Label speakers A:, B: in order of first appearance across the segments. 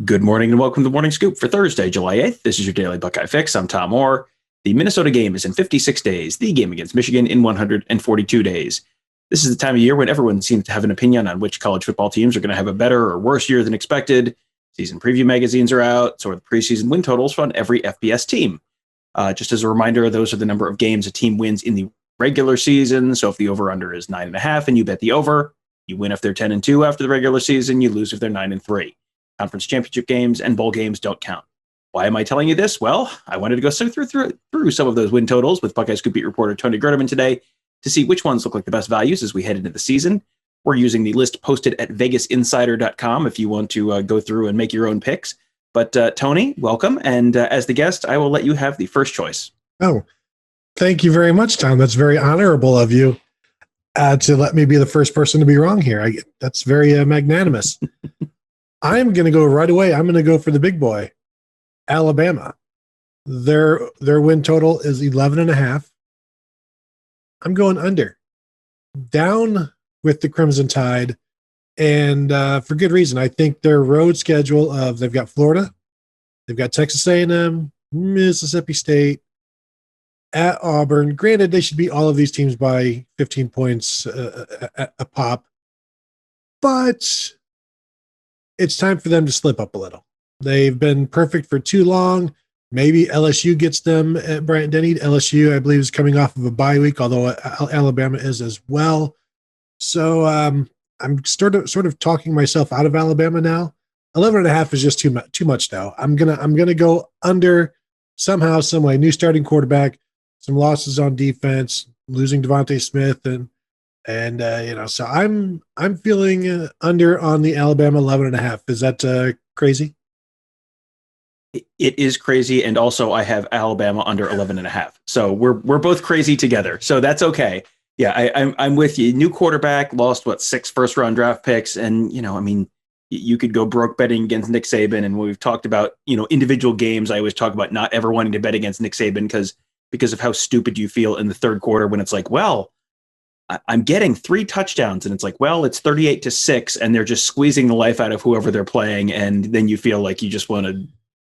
A: Good morning and welcome to the Morning Scoop for Thursday, July 8th. This is your daily Buckeye Fix. I'm Tom Orr. The Minnesota game is in 56 days, the game against Michigan in 142 days. This is the time of year when everyone seems to have an opinion on which college football teams are going to have a better or worse year than expected. Season preview magazines are out, so are the preseason win totals on every FBS team. Just as a reminder, those are the number of games a team wins in the regular season. So if the over-under is 9.5 and you bet the over, you win if they're 10-2 after the regular season, you lose if they're 9-3. Conference championship games and bowl games don't count. Why am I telling you this? Well, I wanted to go through some of those win totals with Buckeye Scoop beat reporter Tony Gerdeman today to see which ones look like the best values as we head into the season. We're using the list posted at vegasinsider.com if you want to go through and make your own picks. But Tony, welcome. And as the guest, I will let you have the first choice.
B: Oh, thank you very much, Tom. That's very honorable of you to let me be the first person to be wrong here. That's very magnanimous. I'm going to go right away. I'm going to go for the big boy, Alabama. Their win total is 11.5. I'm going under. Down with the Crimson Tide, and for good reason. I think their road schedule they've got Florida, they've got Texas A&M, Mississippi State, at Auburn. Granted, they should beat all of these teams by 15 points a pop, but it's time for them to slip up a little. They've been perfect for too long. Maybe LSU gets them at Bryant-Denny. LSU, I believe, is coming off of a bye week, although Alabama is as well. So I'm sort of talking myself out of Alabama now. 11.5 is just too much now. I'm gonna go under somehow, some way. New starting quarterback, some losses on defense, losing Devontae Smith, and so I'm feeling under on the Alabama 11.5. Is that crazy?
A: It is crazy, and also I have Alabama under 11.5. So we're both crazy together. So that's okay. Yeah, I'm with you. New quarterback, lost 6 first-round draft picks, and you could go broke betting against Nick Saban. And when we've talked about individual games, I always talk about not ever wanting to bet against Nick Saban because of how stupid you feel in the third quarter when it's like, well, I'm getting 3 touchdowns, and it's like, well, it's 38-6, and they're just squeezing the life out of whoever they're playing, and then you feel like you just want to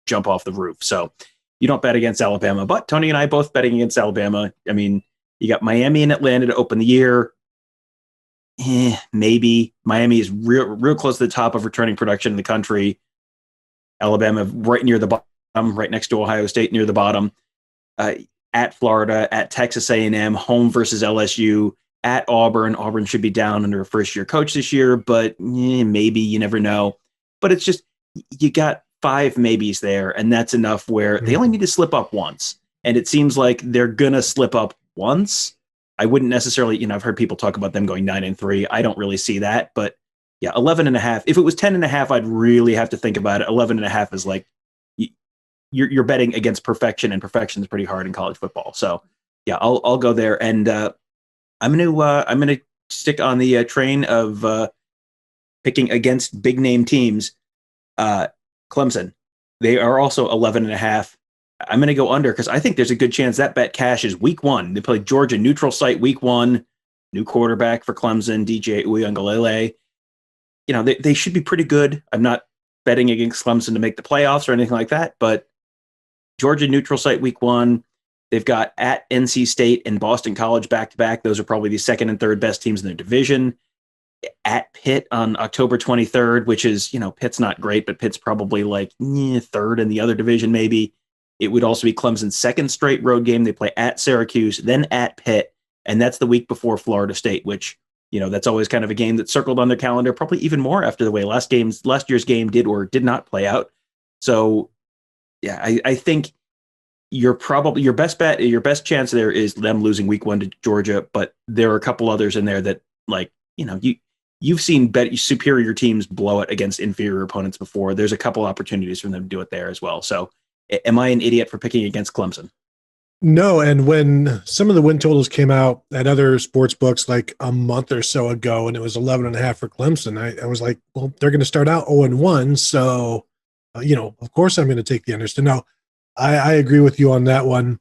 A: jump off the roof. So you don't bet against Alabama, but Tony and I both betting against Alabama. I mean, you got Miami and Atlanta to open the year. Maybe Miami is real close to the top of returning production in the country. Alabama right near the bottom, right next to Ohio State near the bottom. At Florida, at Texas A&M, home versus LSU. At Auburn. Auburn should be down under a first-year coach this year, but maybe, you never know. But it's just, you got 5 maybes there, and that's enough where they only need to slip up once. And it seems like they're going to slip up once. I wouldn't necessarily, I've heard people talk about them going 9-3. I don't really see that, but yeah, 11.5. If it was 10.5, I'd really have to think about it. 11.5 is like, you're betting against perfection, and perfection is pretty hard in college football. So yeah, I'll go there. And I'm going to stick on the train of picking against big name teams. Clemson, they are also 11.5. I'm going to go under because I think there's a good chance that bet cashes week 1. They play Georgia neutral site week 1. New quarterback for Clemson, DJ Uiagalelei. They should be pretty good. I'm not betting against Clemson to make the playoffs or anything like that, but Georgia neutral site week 1. They've got at NC State and Boston College back-to-back. Those are probably the second and third best teams in their division. At Pitt on October 23rd, which is, Pitt's not great, but Pitt's probably like third in the other division maybe. It would also be Clemson's second straight road game. They play at Syracuse, then at Pitt, and that's the week before Florida State, which, that's always kind of a game that's circled on their calendar, probably even more after the way last year's game did or did not play out. So, yeah, I think your best bet, your best chance there is them losing week 1 to Georgia, but there are a couple others in there that, like, you've seen superior teams blow it against inferior opponents before. There's a couple opportunities for them to do it there as well. So am I an idiot for picking against Clemson?
B: No, and when some of the win totals came out at other sports books like a month or so ago, and it was 11.5 for Clemson, I was like, well, they're going to start out 0-1, so of course I'm going to take the understand. No, I agree with you on that one.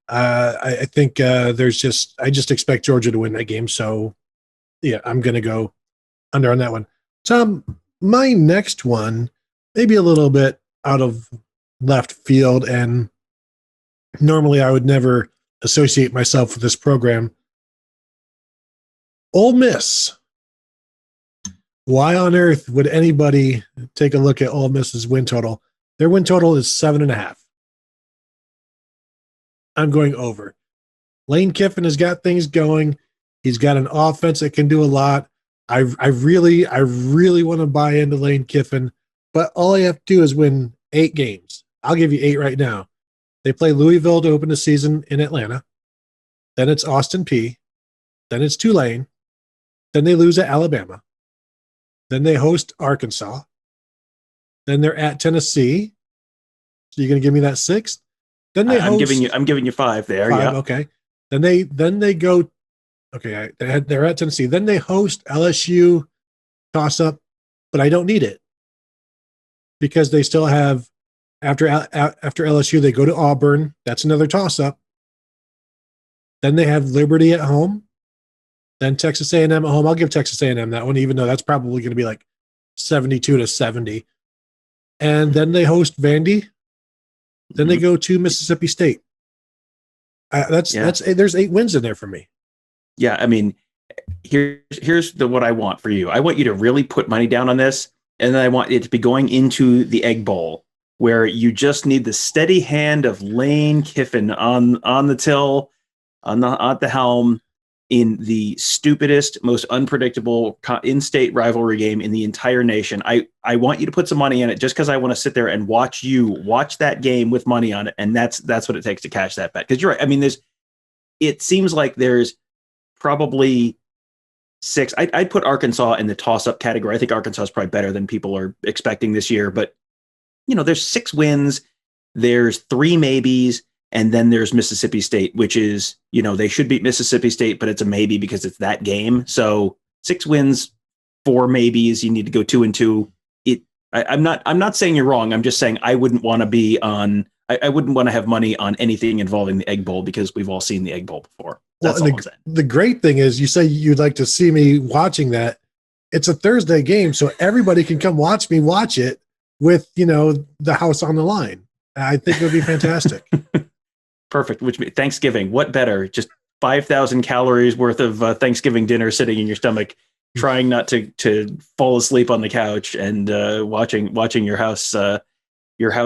B: I think I just expect Georgia to win that game, so yeah, I'm going to go under on that one. Tom, my next one maybe a little bit out of left field, and normally I would never associate myself with this program. Ole Miss. Why on earth would anybody take a look at Ole Miss's win total? Their win total is 7.5. I'm going over. Lane Kiffin has got things going. He's got an offense that can do a lot. I really want to buy into Lane Kiffin, but all I have to do is win 8 games. I'll give you 8 right now. They play Louisville to open the season in Atlanta. Then it's Austin Peay. Then it's Tulane. Then they lose at Alabama. Then they host Arkansas. Then they're at Tennessee. So you're going to give me that 6th? Then they
A: I'm giving you 5 there.
B: 5,
A: yeah.
B: Okay. Then they go. Okay, they're at Tennessee. Then they host LSU, toss up, but I don't need it because they still have after LSU they go to Auburn. That's another toss up. Then they have Liberty at home. Then Texas A&M at home. I'll give Texas A&M that one, even though that's probably going to be like 72-70. And then they host Vandy. Then they go to Mississippi State. That's there's 8 wins in there for me.
A: Yeah, I mean, here's what I want for you. I want you to really put money down on this, and then I want it to be going into the Egg Bowl, where you just need the steady hand of Lane Kiffin on the till, at the helm, in the stupidest, most unpredictable in-state rivalry game in the entire nation. I want you to put some money in it just because I want to sit there and watch that game with money on it, and that's what it takes to cash that bet. Because you're right. I mean, it seems like there's probably 6. I'd put Arkansas in the toss-up category. I think Arkansas is probably better than people are expecting this year. But, there's 6 wins, there's 3 maybes, and then there's Mississippi State, which is, they should beat Mississippi State, but it's a maybe because it's that game. So 6 wins, 4 maybes. You need to go 2-2. I'm not saying you're wrong. I'm just saying I wouldn't want to be on. I wouldn't want to have money on anything involving the Egg Bowl because we've all seen the Egg Bowl before. That's all I'm saying. The
B: great thing is, you say you'd like to see me watching that. It's a Thursday game, so everybody can come watch me watch it with the house on the line. I think it would be fantastic.
A: Perfect. Which means Thanksgiving. What better? Just 5,000 calories worth of Thanksgiving dinner sitting in your stomach, trying not to fall asleep on the couch and watching your house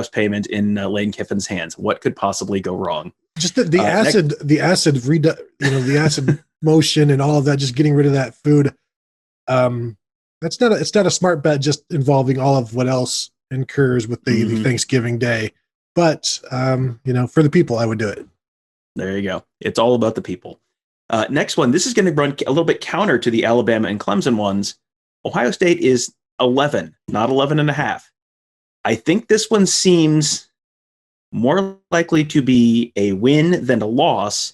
A: payment in Lane Kiffin's hands. What could possibly go wrong?
B: Just the acid motion and all of that. Just getting rid of that food. It's not a smart bet. Just involving all of what else incurs with the Thanksgiving day. But, for the people, I would do it.
A: There you go. It's all about the people. Next one. This is going to run a little bit counter to the Alabama and Clemson ones. Ohio State is 11, not 11.5. I think this one seems more likely to be a win than a loss.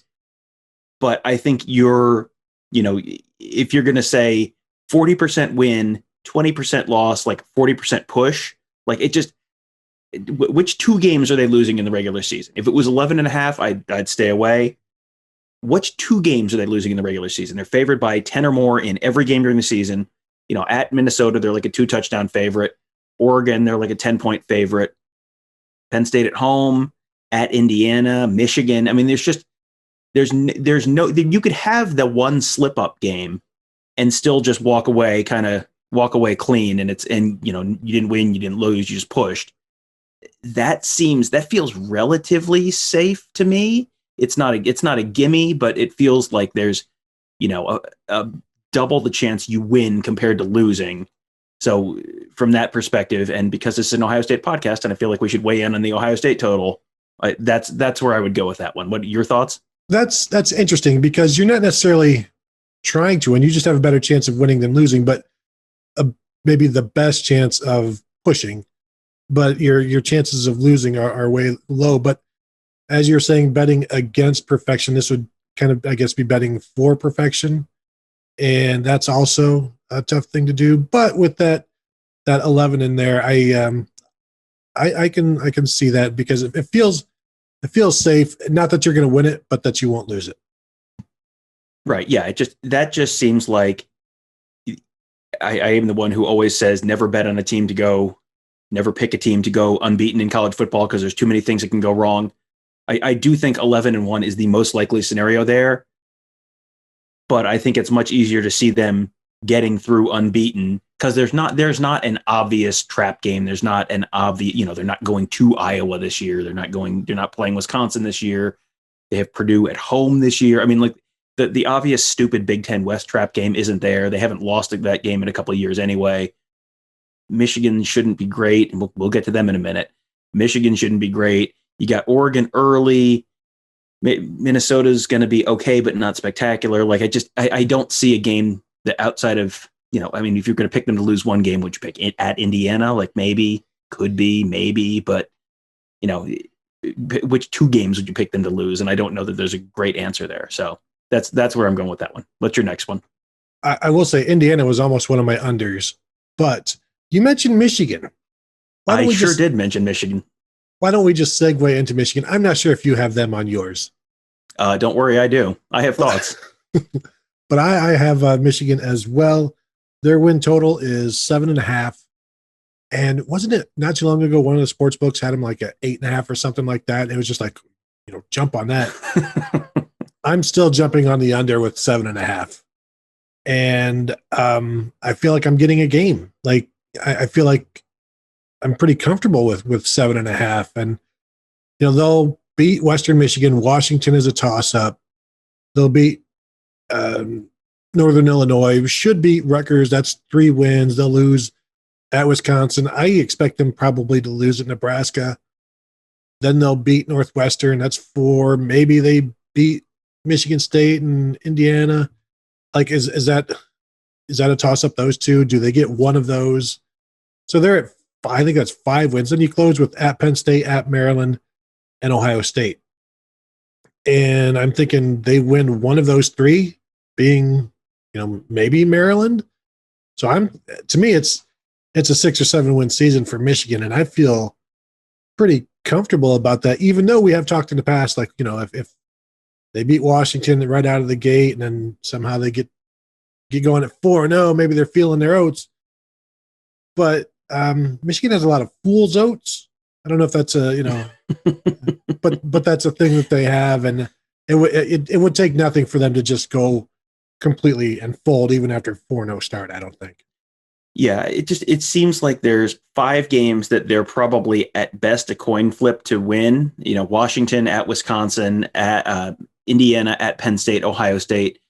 A: But I think if you're going to say 40% win, 20% loss, like 40% push, like it just, which 2 games are they losing in the regular season? If it was 11.5, I'd stay away. Which 2 games are they losing in the regular season? They're favored by 10 or more in every game during the season. At Minnesota, they're like a 2-touchdown favorite. Oregon, they're like a 10-point favorite. Penn State at home, at Indiana, Michigan. I mean, there's no, you could have the one slip-up game and still just walk away clean. And you didn't win, you didn't lose, you just pushed. That feels relatively safe to me. It's not a gimme, but it feels like there's, a double the chance you win compared to losing. So from that perspective, and because this is an Ohio State podcast, and I feel like we should weigh in on the Ohio State total, that's where I would go with that one. What are your thoughts?
B: That's interesting because you're not necessarily trying to win. You just have a better chance of winning than losing, but maybe the best chance of pushing. But your chances of losing are way low. But as you're saying, betting against perfection, this would kind of, I guess, be betting for perfection. And that's also a tough thing to do. But with that 11 in there, I can see that because it feels safe. Not that you're going to win it, but that you won't lose it.
A: Right. Yeah. That just seems like I am the one who always says never bet on a team to go Never pick a team to go unbeaten in college football because there's too many things that can go wrong. I do think 11-1 is the most likely scenario there, but I think it's much easier to see them getting through unbeaten because there's not an obvious trap game. There's not an obvious, they're not going to Iowa this year. They're not playing Wisconsin this year. They have Purdue at home this year. I mean, like the obvious stupid Big Ten West trap game isn't there. They haven't lost that game in a couple of years anyway. Michigan shouldn't be great, and we'll get to them in a minute. Michigan shouldn't be great. You got Oregon early. Minnesota's going to be okay, but not spectacular. Like I don't see a game that outside of, if you're going to pick them to lose one game, would you pick it at Indiana? Like maybe, could be, maybe, but which two games would you pick them to lose? And I don't know that there's a great answer there. So that's where I'm going with that one. What's your next one?
B: I will say Indiana was almost one of my unders, but you mentioned Michigan.
A: I sure did mention Michigan.
B: Why don't we just segue into Michigan? I'm not sure if you have them on yours.
A: Don't worry, I do. I have thoughts.
B: But I have Michigan as well. Their win total is 7.5. And wasn't it not too long ago, one of the sports books had them like at 8.5 or something like that? It was just like, jump on that. I'm still jumping on the under with 7.5. And I feel like I'm getting a game. Like, I feel like I'm pretty comfortable with 7.5. And, they'll beat Western Michigan. Washington is a toss-up. They'll beat Northern Illinois. Should beat Rutgers. That's 3 wins. They'll lose at Wisconsin. I expect them probably to lose at Nebraska. Then they'll beat Northwestern. That's 4. Maybe they beat Michigan State and Indiana. Like, is that a toss-up, those two? Do they get one of those? So they're at, I think that's 5 wins. Then you close with at Penn State, at Maryland, and Ohio State. And I'm thinking they win one of those 3, being, maybe Maryland. So to me, it's a 6 or 7 win season for Michigan. And I feel pretty comfortable about that, even though we have talked in the past, like, if they beat Washington right out of the gate and then somehow they get going at 4-0, maybe they're feeling their oats. But Michigan has a lot of fool's oats. I don't know if that's but that's a thing that they have, and it would take nothing for them to just go completely and fold even after 4-0 start. I don't think.
A: Yeah, it seems like there's 5 games that they're probably at best a coin flip to win. Washington, at Wisconsin, at Indiana, at Penn State, Ohio State.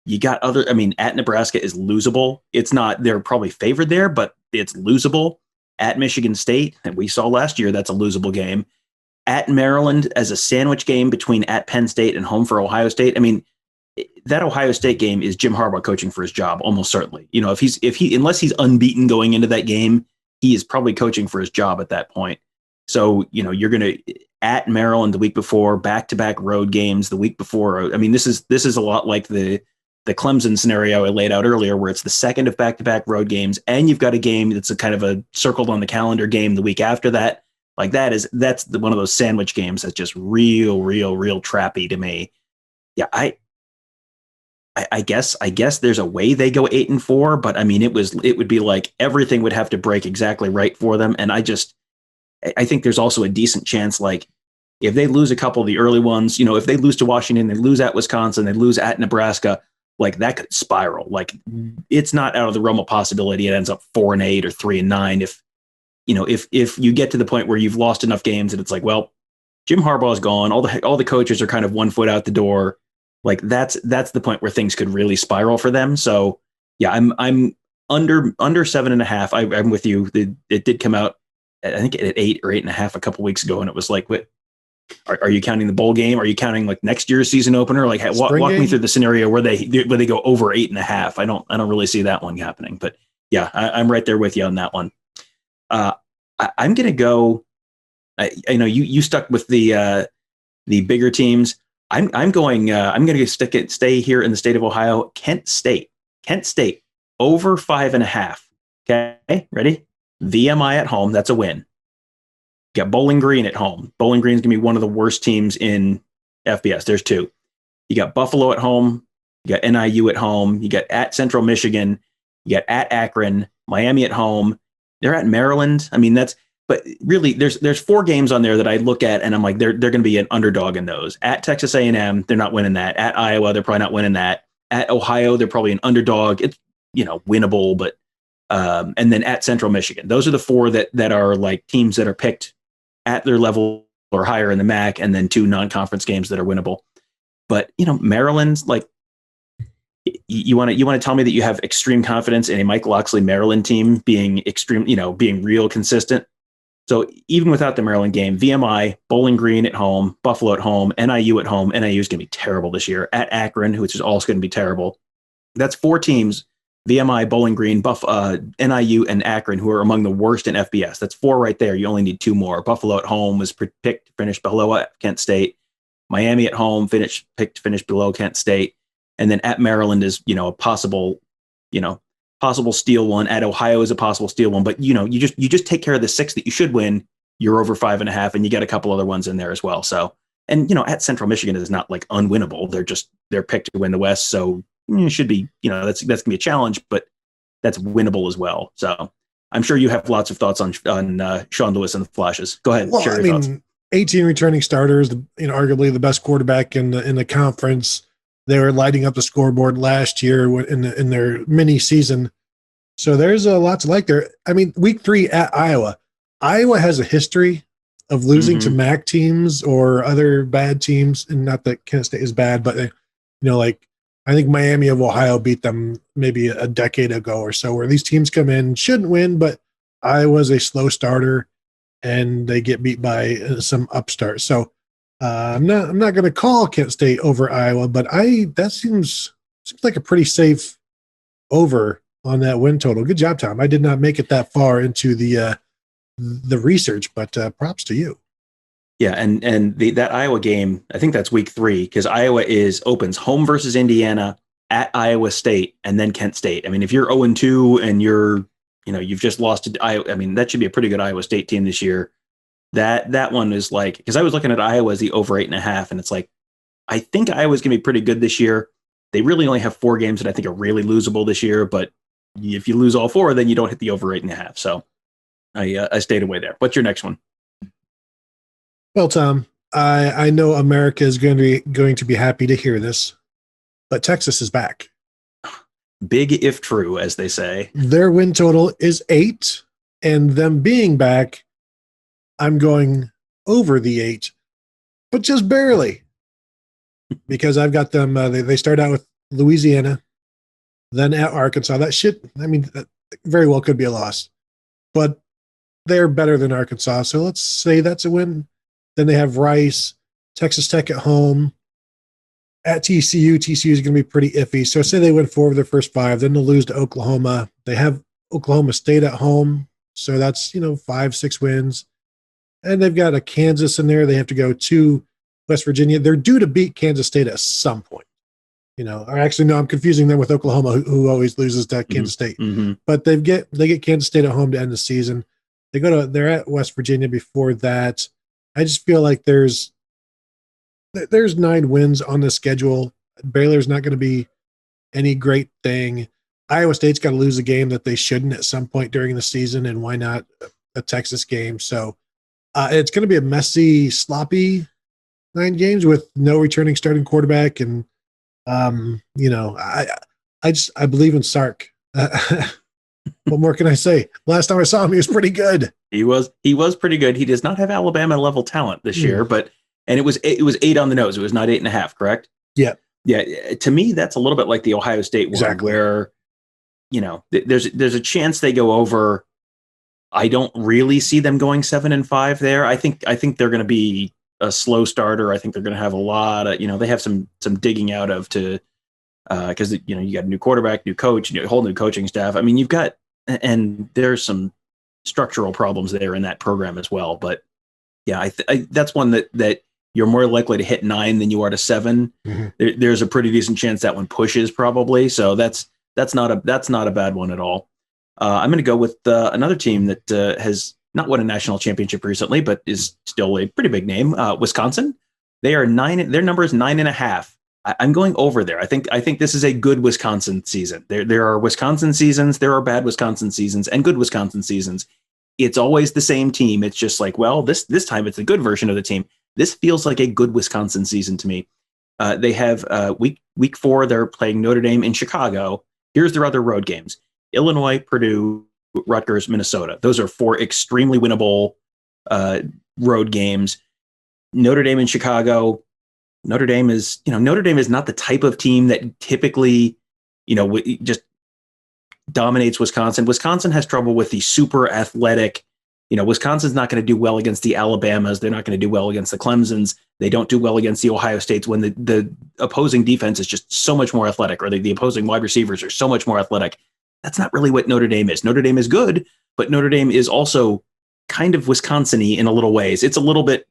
A: You got at Nebraska is losable. It's not, they're probably favored there, but it's losable. At Michigan State, and we saw last year, that's a losable game. At Maryland as a sandwich game between at Penn State and home for Ohio State. I mean, that Ohio State game is Jim Harbaugh coaching for his job, almost certainly. Unless he's unbeaten going into that game, he is probably coaching for his job at that point. So, you're going to at Maryland the week before, back-to-back road games the week before. I mean, this is a lot like the Clemson scenario I laid out earlier, where it's the second of back-to-back road games, and you've got a game that's a kind of a circled on the calendar game the week after that. Like that's one of those sandwich games that's just real trappy to me. Yeah, I guess there's a way they go 8-4, but I mean, it would be like everything would have to break exactly right for them. And I think there's also a decent chance, like if they lose a couple of the early ones, if they lose to Washington, they lose at Wisconsin, they lose at Nebraska, like that could spiral. Like it's not out of the realm of possibility it ends up 4-8 or 3-9 if you get to the point where you've lost enough games and it's like, well, Jim Harbaugh is gone, all the coaches are kind of 1 foot out the door. Like that's the point where things could really spiral for them. So yeah, I'm under 7.5. I'm with you. It did come out, I think, at 8 or 8.5 a couple weeks ago, and it was like, what? Are you counting the bowl game? Are you counting like next year's season opener? Like walk me through the scenario where they go over 8.5. I don't really see that one happening, but yeah, I'm right there with you on that one. I'm going to go, I know you stuck with the bigger teams. I'm going to stay here in the state of Ohio. Kent State over 5.5. Okay. Ready? VMI at home. That's a win. You got Bowling Green at home. Bowling Green is going to be one of the worst teams in FBS. There's 2. You got Buffalo at home. You got NIU at home. You got at Central Michigan. You got at Akron, Miami at home. They're at Maryland. I mean, but really, there's 4 games on there that I look at and I'm like, they're going to be an underdog in those. At Texas A&M, they're not winning that. At Iowa, they're probably not winning that. At Ohio, they're probably an underdog. It's winnable, but and then at Central Michigan, those are the 4 that are like teams that are picked at their level or higher in the MAC, and then 2 non-conference games that are winnable. But Maryland's like, you want to tell me that you have extreme confidence in a Mike Locksley Maryland team being extreme, being real consistent. So even without the Maryland game, VMI, Bowling Green at home, Buffalo at home, NIU at home. NIU is going to be terrible this year. At Akron, which is also going to be terrible. That's 4 teams, VMI, Bowling Green, NIU, and Akron, who are among the worst in FBS. That's 4 right there. You only need 2 more. Buffalo at home was picked to finish below Kent State. Miami at home picked to finish below Kent State. And then at Maryland is, a possible steal one. At Ohio is a possible steal one. But, you just take care of the 6 that you should win. You're over 5.5, and you got a couple other ones in there as well. So, and, at Central Michigan is not like unwinnable. They're picked to win the West. So it should be, that's going to be a challenge, but that's winnable as well. So I'm sure you have lots of thoughts on Sean Lewis and the Flashes. Go ahead.
B: Well,
A: share your thoughts.
B: 18 returning starters, arguably the best quarterback in the conference. They were lighting up the scoreboard last year in their mini season. So there's a lot to like there. Week 3 at Iowa. Iowa has a history of losing to MAC teams or other bad teams. And not that Kent State is bad, but, I think Miami of Ohio beat them maybe a decade ago or so, where these teams come in, shouldn't win, but Iowa's a slow starter and they get beat by some upstart. So I'm not going to call Kent State over Iowa, but that seems like a pretty safe over on that win total. Good job, Tom. I did not make it that far into the research, but props to you.
A: Yeah, and that Iowa game, I think that's week 3, because Iowa opens home versus Indiana, at Iowa State, and then Kent State. If you're 0-2 and you've just lost to Iowa, that should be a pretty good Iowa State team this year. That one is like, because I was looking at Iowa as the over 8.5, and it's like, I think Iowa's going to be pretty good this year. They really only have 4 games that I think are really losable this year, but if you lose all 4, then you don't hit the over 8.5. So I stayed away there. What's your next one?
B: Well, Tom, I know America is going to be happy to hear this, but Texas is back.
A: Big if true, as they say.
B: Their win total is 8, and them being back, I'm going over the 8, but just barely, because I've got them. They start out with Louisiana, then at Arkansas. That very well could be a loss, but they're better than Arkansas. So let's say that's a win. Then they have Rice, Texas Tech at home, at TCU. TCU is going to be pretty iffy. So say they win 4 of their first 5, then they'll lose to Oklahoma. They have Oklahoma State at home. So that's, 5-6 wins. And they've got a Kansas in there. They have to go to West Virginia. They're due to beat Kansas State at some point. Or actually, no, I'm confusing them with Oklahoma, who always loses to Kansas State. Mm-hmm. But they get Kansas State at home to end the season. They're at West Virginia before that. I just feel like there's 9 wins on the schedule. Baylor's not going to be any great thing. Iowa State's got to lose a game that they shouldn't at some point during the season, and why not a Texas game? So it's going to be a messy, sloppy 9 games with no returning starting quarterback, and I believe in Sark. What more can I say? Last time I saw him, he was pretty good.
A: He was pretty good. He does not have Alabama level talent this year, and it was 8 on the nose. It was not 8.5, correct?
B: Yeah.
A: Yeah. To me, that's a little bit like the Ohio State one,
B: exactly.
A: Where, there's a chance they go over. I don't really see them going 7-5 there. I think they're going to be a slow starter. I think they're going to have a lot of, they have some digging out of to, because you got a new quarterback, new coach, whole new coaching staff. You've got, and there's some structural problems there in that program as well. But yeah, that's one that you're more likely to hit 9 than you are to 7. Mm-hmm. There's a pretty decent chance that one pushes probably. So that's not a bad one at all. I'm going to go with another team that has not won a national championship recently, but is still a pretty big name. Wisconsin. They are 9. Their number is 9.5. I'm going over there. I think this is a good Wisconsin season. There are Wisconsin seasons, there are bad Wisconsin seasons, and good Wisconsin seasons. it's always the same team. It's just like, well, this time it's a good version of the team. This feels like a good Wisconsin season to me. They have week 4, they're playing Notre Dame in Chicago. Here's their other road games: Illinois, Purdue, Rutgers, Minnesota. Those are 4 extremely winnable road games. Notre Dame in Chicago. Notre Dame is not the type of team that typically, just dominates Wisconsin. Wisconsin has trouble with the super athletic. Wisconsin's not going to do well against the Alabamas. They're not going to do well against the Clemsons. They don't do well against the Ohio States when the opposing defense is just so much more athletic, or the opposing wide receivers are so much more athletic. That's not really what Notre Dame is. Notre Dame is good, but Notre Dame is also kind of Wisconsin-y in a little ways. It's a little bit,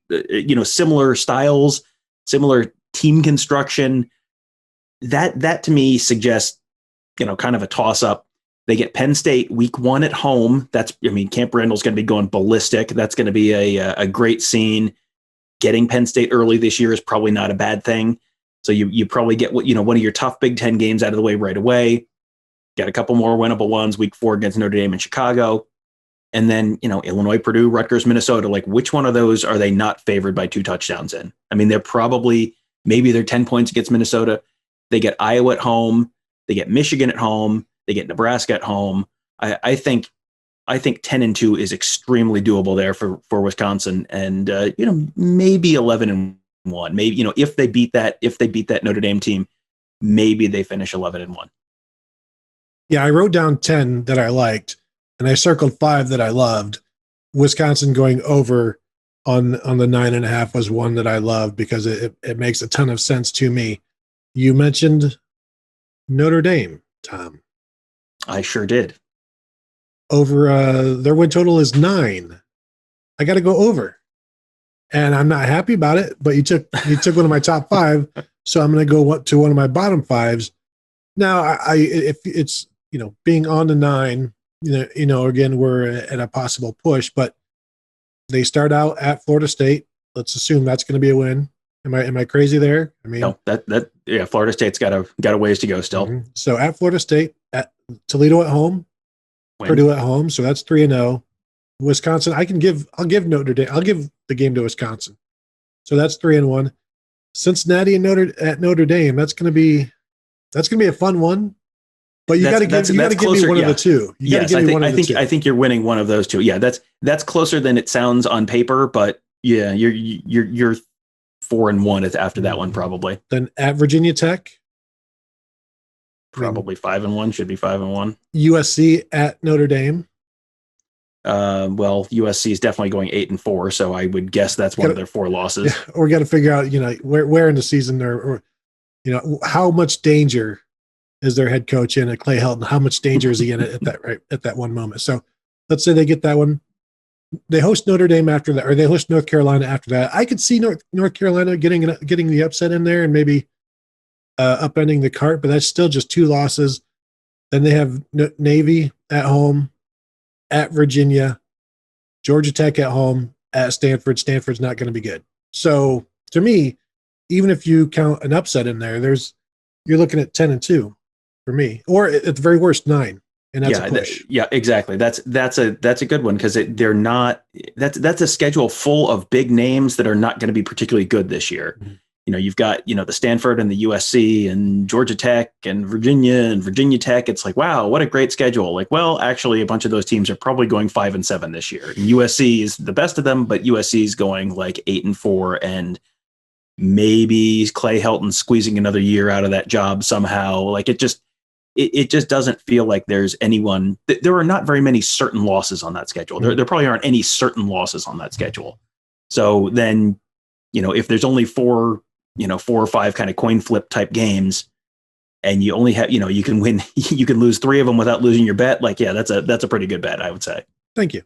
A: similar styles, similar team construction. That to me suggests, kind of a toss-up. They get Penn State week 1 at home. Camp Randall's going to be going ballistic. That's going to be a great scene. Getting Penn State early this year is probably not a bad thing. So you probably get one of your tough Big Ten games out of the way right away. Got a couple more winnable ones, week 4 against Notre Dame in Chicago. And then, Illinois, Purdue, Rutgers, Minnesota. Like, which one of those are they not favored by 2 touchdowns in? They're probably, maybe they're 10 points against Minnesota. They get Iowa at home. They get Michigan at home. They get Nebraska at home. I think 10-2 is extremely doable there for Wisconsin, and maybe 11-1. Maybe if they beat that Notre Dame team, maybe they finish 11-1.
B: Yeah, I wrote down 10 that I liked, and I circled 5 that I loved. Wisconsin going over on the 9.5 was one that I loved because it makes a ton of sense to me. You mentioned Notre Dame, Tom.
A: I sure did.
B: Over their win total is 9. I got to go over, and I'm not happy about it. But you took one of my top 5, so I'm going to go to one of my bottom 5s. Now, if it's being on the 9, again we're at a possible push, but they start out at Florida State. Let's assume that's going to be a win. Am I crazy there?
A: No, Florida State's got a ways to go still.
B: Mm-hmm. So at Florida State, at Toledo at home,
A: Win.
B: Purdue at home. So that's 3-0. Wisconsin, I'll give Notre Dame. I'll give the game to Wisconsin. So that's 3-1. Cincinnati and Notre Dame. That's going to be a fun one. But you got to give me one of the two.
A: I think you're winning one of those two. Yeah, that's closer than it sounds on paper. But yeah, you're 4-1 after that one probably.
B: Then at Virginia Tech,
A: probably 5-1. Should be 5-1.
B: USC at Notre Dame.
A: Well, USC is definitely going 8-4, so I would guess that's one of their 4 losses.
B: Yeah, or we got to figure out, where in the season or how much danger is their head coach in at Clay Helton? How much danger is he in at that one moment? So let's say they get that one. They host Notre Dame after that, or they host North Carolina after that. I could see North Carolina getting the upset in there and maybe upending the cart, but that's still just 2 losses. Then they have Navy at home, at Virginia, Georgia Tech at home, at Stanford. Stanford's not going to be good. So to me, even if you count an upset in there, you're looking at 10-2 for me, or at the very worst 9. And that's a push.
A: Exactly. That's a good one because they're not. That's a schedule full of big names that are not going to be particularly good this year. Mm-hmm. You've got the Stanford and the USC and Georgia Tech and Virginia Tech. It's like, wow, what a great schedule. Like, well, actually, a bunch of those teams are probably going 5-7 this year. And USC is the best of them, but USC is going like 8-4, and maybe Clay Helton squeezing another year out of that job somehow. Like it just doesn't feel like there's anyone. There are not very many certain losses on that schedule. There probably aren't any certain losses on that schedule. So then, if there's only 4 or 5 kind of coin flip type games, and you only have, you can win, you can lose 3 of them without losing your bet. Like, yeah, that's a pretty good bet, I would say.
B: Thank you.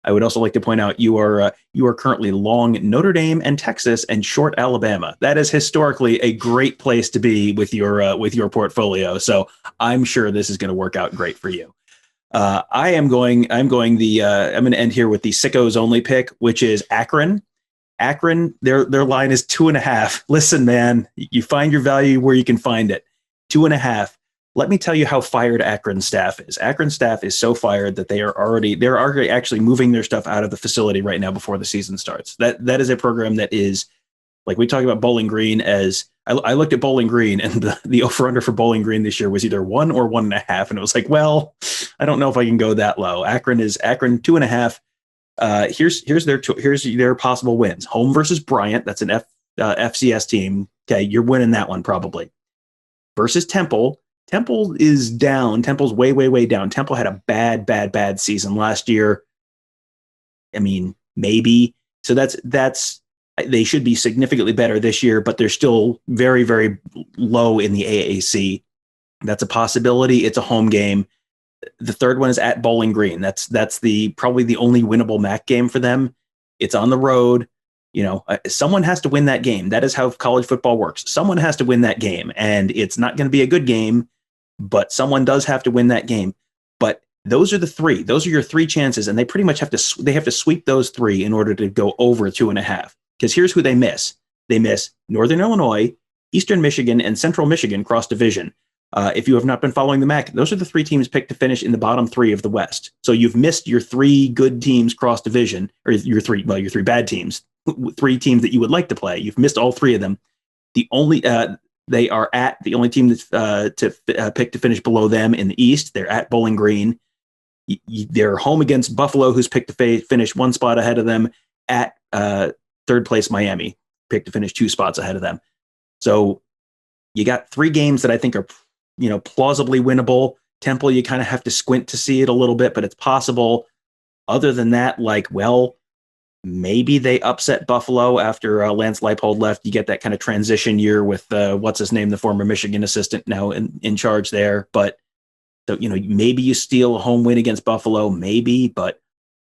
A: I would also like to point out you are currently long Notre Dame and Texas and short Alabama. That is historically a great place to be with your portfolio. So I'm sure this is going to work out great for you. I'm going to end here with the sickos only pick, which is Akron. Akron, their line is 2.5. Listen, man, you find your value where you can find it. 2.5. Let me tell you how fired Akron staff is. Akron staff is so fired that they're already actually moving their stuff out of the facility right now before the season starts. That is a program that is, like, we talk about Bowling Green as I looked at Bowling Green, and the over under for Bowling Green this year was either 1 or 1.5, and it was like, well, I don't know if I can go that low. Akron 2.5. Here's their possible wins. Home versus Bryant, that's an FCS team. Okay, you're winning that one probably. Versus Temple. Temple is down. Temple's way, way, way down. Temple had a bad season last year. I mean, maybe. So that's they should be significantly better this year, but they're still very, very low in the AAC. That's a possibility. It's a home game. The third one is at Bowling Green. That's probably the only winnable MAC game for them. It's on the road. Someone has to win that game. That is how college football works. Someone has to win that game, and it's not going to be a good game, but someone does have to win that game. But those are the three. Those are your three chances, and they pretty much have to sweep those three in order to go over 2.5. Because here's who they miss. They miss Northern Illinois, Eastern Michigan, and Central Michigan cross division. If you have not been following the MAC, those are the three teams picked to finish in the bottom three of the West. So you've missed your three good teams cross division, or your three bad teams, three teams that you would like to play. You've missed all three of them. They are at the only team that's to pick to finish below them in the East. They're at Bowling Green. They're home against Buffalo, who's picked to finish one spot ahead of them. At third place Miami, picked to finish 2 spots ahead of them. So you got 3 games that I think are plausibly winnable. Temple, you kind of have to squint to see it a little bit, but it's possible. Other than that, maybe they upset Buffalo after Lance Leipold left. You get that kind of transition year with what's his name, the former Michigan assistant, now in charge there. But so maybe you steal a home win against Buffalo, maybe. But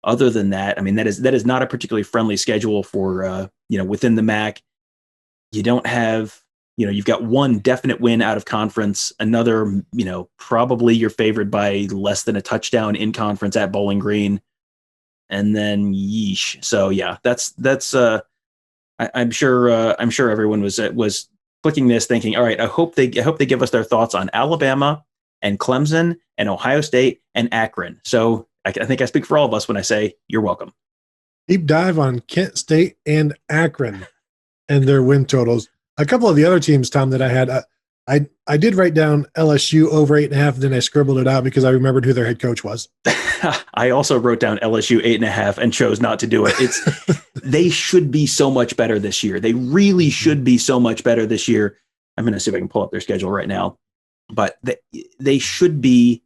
A: other than that, I mean, that is not a particularly friendly schedule for within the MAC. You don't have. You've got one definite win out of conference, another, probably you're favored by less than a touchdown in conference at Bowling Green, and then yeesh. So yeah, that's I'm sure everyone was clicking this thinking, all right, I hope they give us their thoughts on Alabama and Clemson and Ohio State and Akron. So I think I speak for all of us when I say you're welcome.
B: Deep dive on Kent State and Akron and their win totals. A couple of the other teams, Tom, that I had, I did write down LSU over 8.5, and then I scribbled it out because I remembered who their head coach was.
A: I also wrote down LSU 8.5 and chose not to do it. They should be so much better this year. They really should be so much better this year. I'm going to see if I can pull up their schedule right now, but they should be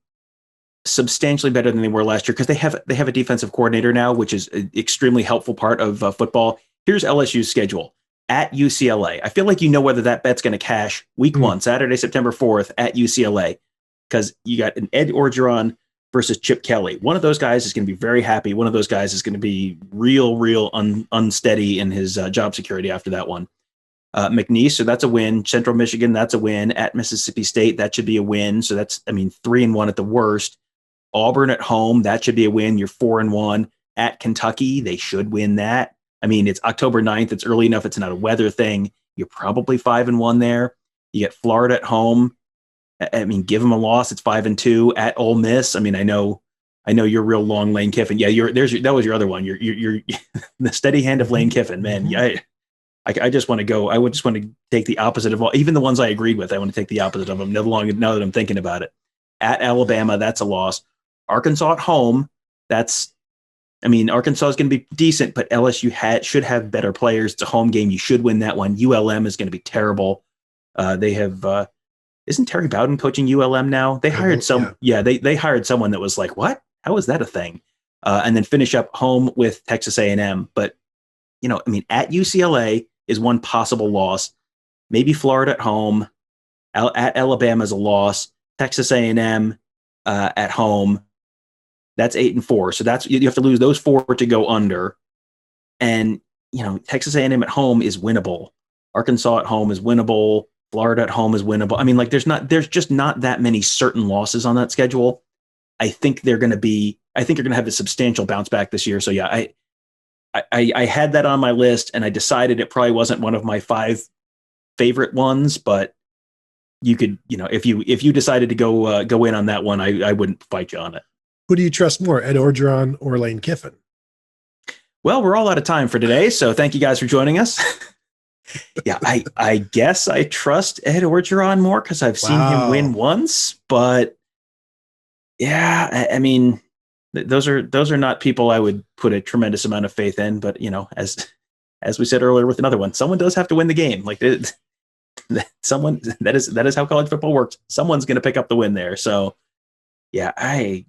A: substantially better than they were last year because they have a defensive coordinator now, which is an extremely helpful part of football. Here's LSU's schedule. At UCLA. I feel like whether that bet's going to cash week 1, Saturday, September 4th at UCLA, because you got an Ed Orgeron versus Chip Kelly. One of those guys is going to be very happy. One of those guys is going to be real unsteady in his job security after that one. McNeese, so that's a win. Central Michigan, that's a win. At Mississippi State, that should be a win. So that's, 3-1 at the worst. Auburn at home, that should be a win. You're 4-1. At Kentucky, they should win that. It's October 9th. It's early enough. It's not a weather thing. You're probably 5-1 there. You get Florida at home. Give them a loss. It's 5-2 at Ole Miss. I know you're real long Lane Kiffin. Yeah, that was your other one. You're the steady hand of Lane Kiffin, man. Yeah, I just want to go. I would just want to take the opposite of all, even the ones I agreed with. I want to take the opposite of them. Now that I'm thinking about it. At Alabama, that's a loss. Arkansas at home. Arkansas is going to be decent, but LSU should have better players. It's a home game. You should win that one. ULM is going to be terrible. They have isn't Terry Bowden coaching ULM now? They hired they hired someone that was like, what? How is that a thing? And then finish up home with Texas A&M. But at UCLA is one possible loss. Maybe Florida at home. At Alabama is a loss. Texas A&M at home. That's 8-4. So that's, you have to lose those 4 to go under. And, Texas A&M at home is winnable. Arkansas at home is winnable. Florida at home is winnable. There's just not that many certain losses on that schedule. I think you're going to have a substantial bounce back this year. So yeah, I had that on my list and I decided it probably wasn't one of my 5 favorite ones, but you could, if you decided to go in on that one, I wouldn't fight you on it.
B: Who do you trust more, Ed Orgeron or Lane Kiffin?
A: Well, we're all out of time for today, so thank you guys for joining us. Yeah, I guess I trust Ed Orgeron more because I've seen him win once, but yeah, I mean, those are not people I would put a tremendous amount of faith in. But as we said earlier with another one, someone does have to win the game. Like someone that is how college football works. Someone's going to pick up the win there. So yeah, I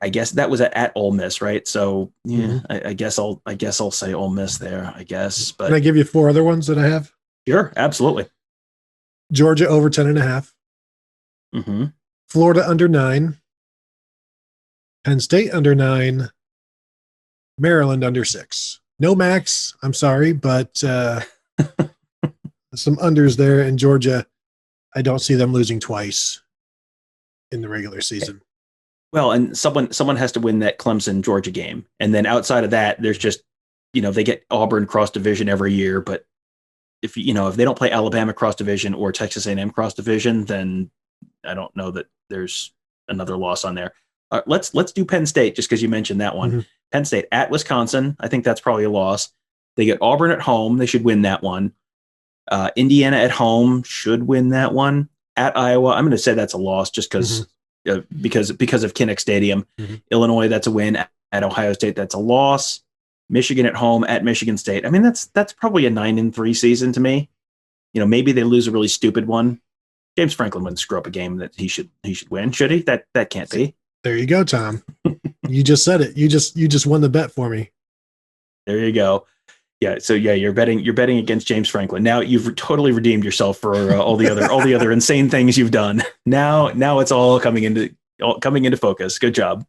A: guess that was at Ole Miss, right? So yeah, I guess I'll say Ole Miss there. I guess. But
B: can I give you 4 other ones that I have?
A: Sure, absolutely.
B: Georgia over 10.5.
A: Mm-hmm.
B: Florida under 9. Penn State under 9. Maryland under 6. No max. I'm sorry, but some unders there. In Georgia, I don't see them losing twice in the regular season.
A: Well, and someone has to win that Clemson Georgia game, and then outside of that, there's just they get Auburn cross division every year. But if they don't play Alabama cross division or Texas A&M cross division, then I don't know that there's another loss on there. Let's do Penn State just because you mentioned that one. Mm-hmm. Penn State at Wisconsin, I think that's probably a loss. They get Auburn at home, they should win that one. Indiana at home should win that one. At Iowa, I'm going to say that's a loss just because. Because of Kinnick Stadium. Mm-hmm. Illinois, that's a win. At Ohio State, that's a loss. Michigan at home at Michigan State. I mean, that's probably a 9-3 season to me. Maybe they lose a really stupid one. James Franklin wouldn't screw up a game that he should win, should he? That can't be.
B: There you go, Tom. You just said it. You just won the bet for me.
A: There you go. Yeah. So yeah, you're betting against James Franklin. Now you've totally redeemed yourself for all the other insane things you've done. Now it's all coming into focus. Good job.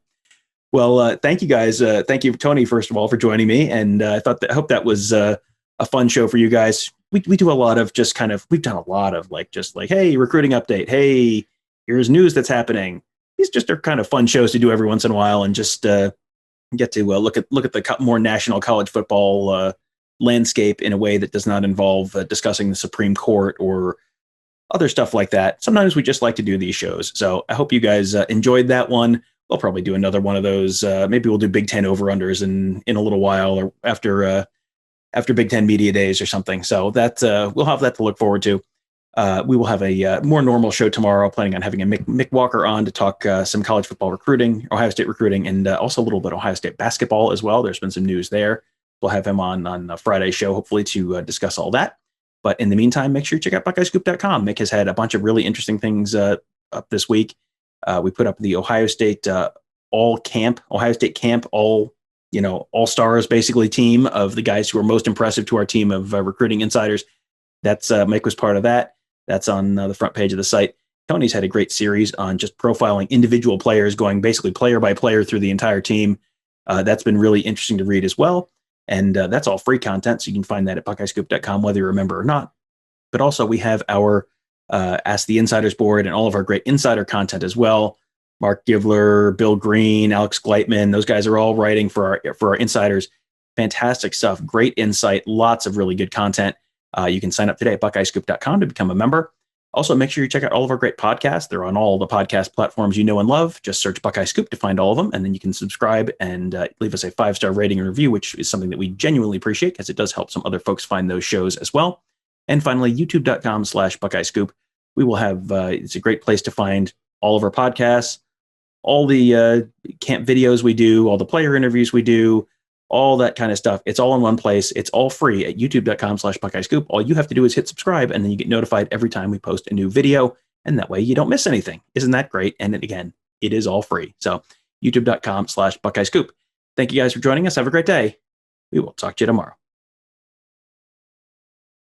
A: Well, thank you guys. Thank you, Tony, first of all, for joining me. And I hope that was a fun show for you guys. We do a lot of we've done a lot of hey, recruiting update. Hey, here's news that's happening. These just are kind of fun shows to do every once in a while and just get to look at the more national college football landscape in a way that does not involve discussing the Supreme Court or other stuff like that. Sometimes we just like to do these shows. So I hope you guys enjoyed that one. We'll probably do another one of those. Maybe we'll do Big Ten over-unders in a little while or after Big Ten Media Days or something. So that we'll have that to look forward to. We will have a more normal show tomorrow, planning on having a Mick Walker on to talk some college football recruiting, Ohio State recruiting, and also a little bit Ohio State basketball as well. There's been some news there. We'll have him on a Friday show, hopefully, to discuss all that. But in the meantime, make sure you check out BuckeyeScoop.com. Mick has had a bunch of really interesting things up this week. We put up the Ohio State Ohio State camp, all stars basically team of the guys who are most impressive to our team of recruiting insiders. That's Mick was part of that. That's on the front page of the site. Tony's had a great series on just profiling individual players, going basically player by player through the entire team. That's been really interesting to read as well. And that's all free content, so you can find that at BuckeyeScoop.com, whether you remember or not. But also we have our Ask the Insiders board and all of our great insider content as well. Mark Givler, Bill Green, Alex Gleitman, those guys are all writing for our insiders. Fantastic stuff, great insight, lots of really good content. You can sign up today at BuckeyeScoop.com to become a member. Also, make sure you check out all of our great podcasts. They're on all the podcast platforms you know and love. Just search Buckeye Scoop to find all of them, and then you can subscribe and leave us a 5-star rating and review, which is something that we genuinely appreciate because it does help some other folks find those shows as well. And finally, youtube.com/Buckeye Scoop. We will have, it's a great place to find all of our podcasts, all the camp videos we do, all the player interviews we do, all that kind of stuff. It's all in one place. It's all free at youtube.com/Buckeye Scoop. All you have to do is hit subscribe, and then you get notified every time we post a new video. And that way you don't miss anything. Isn't that great? And again, it is all free. So youtube.com/Buckeye Scoop. Thank you guys for joining us. Have a great day. We will talk to you tomorrow.